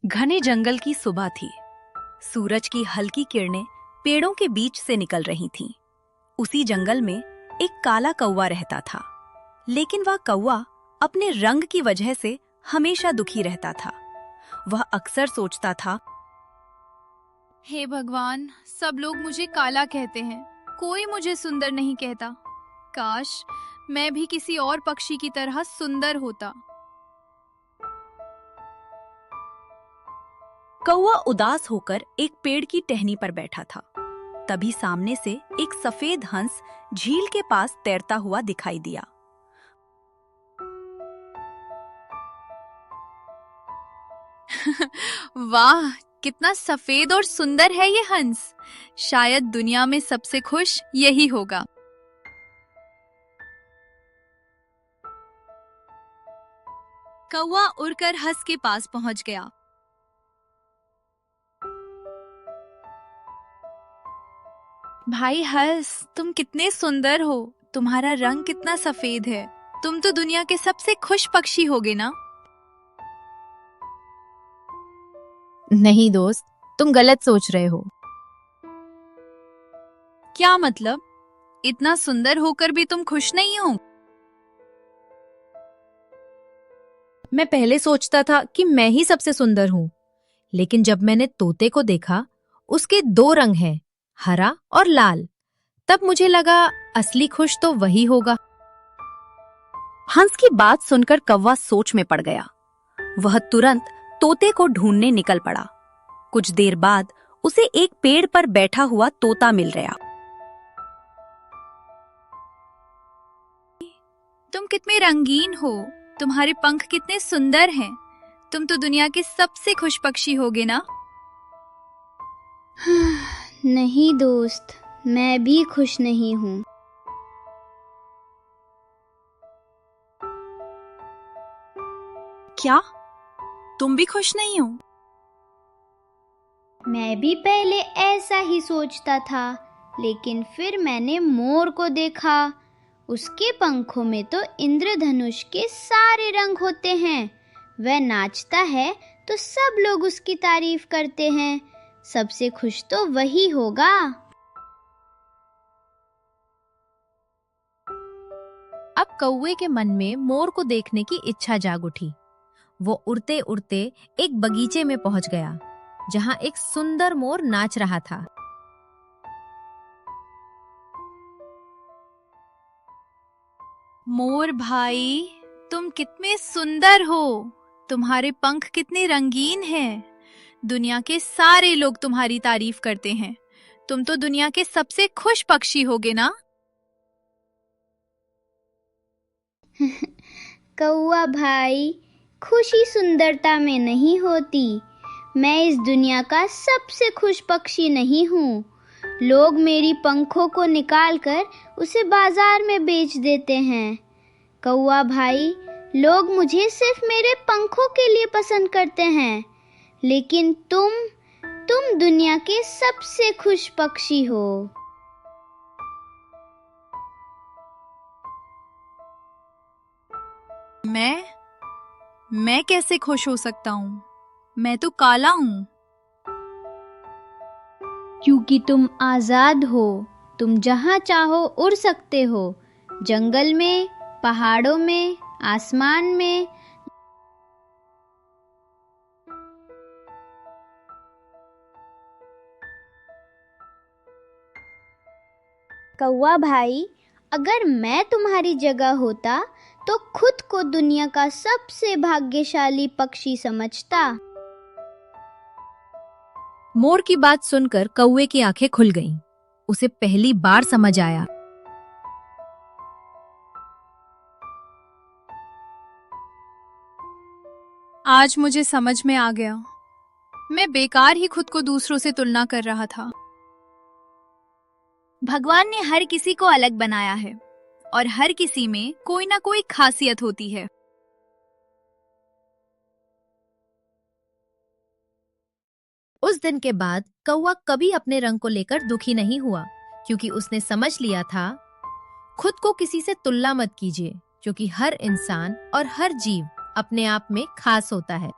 घने जंगल की सुबह थी। सूरज की हल्की किरणें पेड़ों के बीच से निकल रही थीं। उसी जंगल में एक काला कौवा रहता था, लेकिन वह कौवा अपने रंग की वजह से हमेशा दुखी रहता था। वह अक्सर सोचता था, हे भगवान, सब लोग मुझे काला कहते हैं, कोई मुझे सुंदर नहीं कहता। काश मैं भी किसी और पक्षी की तरह सुंदर होता। कौवा उदास होकर एक पेड़ की टहनी पर बैठा था। तभी सामने से एक सफेद हंस झील के पास तैरता हुआ दिखाई दिया। वाह, कितना सफेद और सुंदर है ये हंस। शायद दुनिया में सबसे खुश यही होगा। कौवा उड़कर हंस के पास पहुंच गया। भाई हंस, तुम कितने सुंदर हो। तुम्हारा रंग कितना सफेद है। तुम तो दुनिया के सबसे खुश पक्षी होगे ना। नहीं दोस्त, तुम गलत सोच रहे हो। क्या मतलब? इतना सुंदर होकर भी तुम खुश नहीं हो? मैं पहले सोचता था कि मैं ही सबसे सुंदर हूँ, लेकिन जब मैंने तोते को देखा, उसके दो रंग हैं, हरा और लाल, तब मुझे लगा असली खुश तो वही होगा। हंस की बात सुनकर कौवा सोच में पड़ गया। वह तुरंत तोते को ढूंढने निकल पड़ा। कुछ देर बाद उसे एक पेड़ पर बैठा हुआ तोता मिल गया। तुम कितने रंगीन हो, तुम्हारे पंख कितने सुंदर हैं। तुम तो दुनिया के सबसे खुश पक्षी होगे ना। नहीं दोस्त, मैं भी खुश नहीं हूँ। क्या तुम भी खुश नहीं हो? मैं भी पहले ऐसा ही सोचता था, लेकिन फिर मैंने मोर को देखा। उसके पंखों में तो इंद्रधनुष के सारे रंग होते हैं। वह नाचता है तो सब लोग उसकी तारीफ करते हैं। सबसे खुश तो वही होगा। अब कौवे के मन में मोर को देखने की इच्छा जाग उठी। वो उड़ते उड़ते एक बगीचे में पहुंच गया, जहां एक सुंदर मोर नाच रहा था। मोर भाई, तुम कितने सुंदर हो। तुम्हारे पंख कितने रंगीन हैं। दुनिया के सारे लोग तुम्हारी तारीफ करते हैं। तुम तो दुनिया के सबसे खुश पक्षी होगे ना। कौवा भाई, खुशी सुंदरता में नहीं होती। मैं इस दुनिया का सबसे खुश पक्षी नहीं हूँ। लोग मेरी पंखों को निकालकर उसे बाजार में बेच देते हैं। कौवा भाई, लोग मुझे सिर्फ मेरे पंखों के लिए पसंद करते हैं, लेकिन तुम दुनिया के सबसे खुश पक्षी हो। मैं कैसे खुश हो सकता हूँ? मैं तो काला हूँ। क्योंकि तुम आजाद हो। तुम जहाँ चाहो उड़ सकते हो, जंगल में, पहाड़ों में, आसमान में। कौवा भाई, अगर मैं तुम्हारी जगह होता तो खुद को दुनिया का सबसे भाग्यशाली पक्षी समझता। मोर की बात सुनकर कौवे की आंखें खुल गईं। उसे पहली बार समझ आया। आज मुझे समझ में आ गया। मैं बेकार ही खुद को दूसरों से तुलना कर रहा था। भगवान ने हर किसी को अलग बनाया है और हर किसी में कोई ना कोई खासियत होती है। उस दिन के बाद कौवा कभी अपने रंग को लेकर दुखी नहीं हुआ, क्योंकि उसने समझ लिया था, खुद को किसी से तुलना मत कीजिए, क्योंकि हर इंसान और हर जीव अपने आप में खास होता है।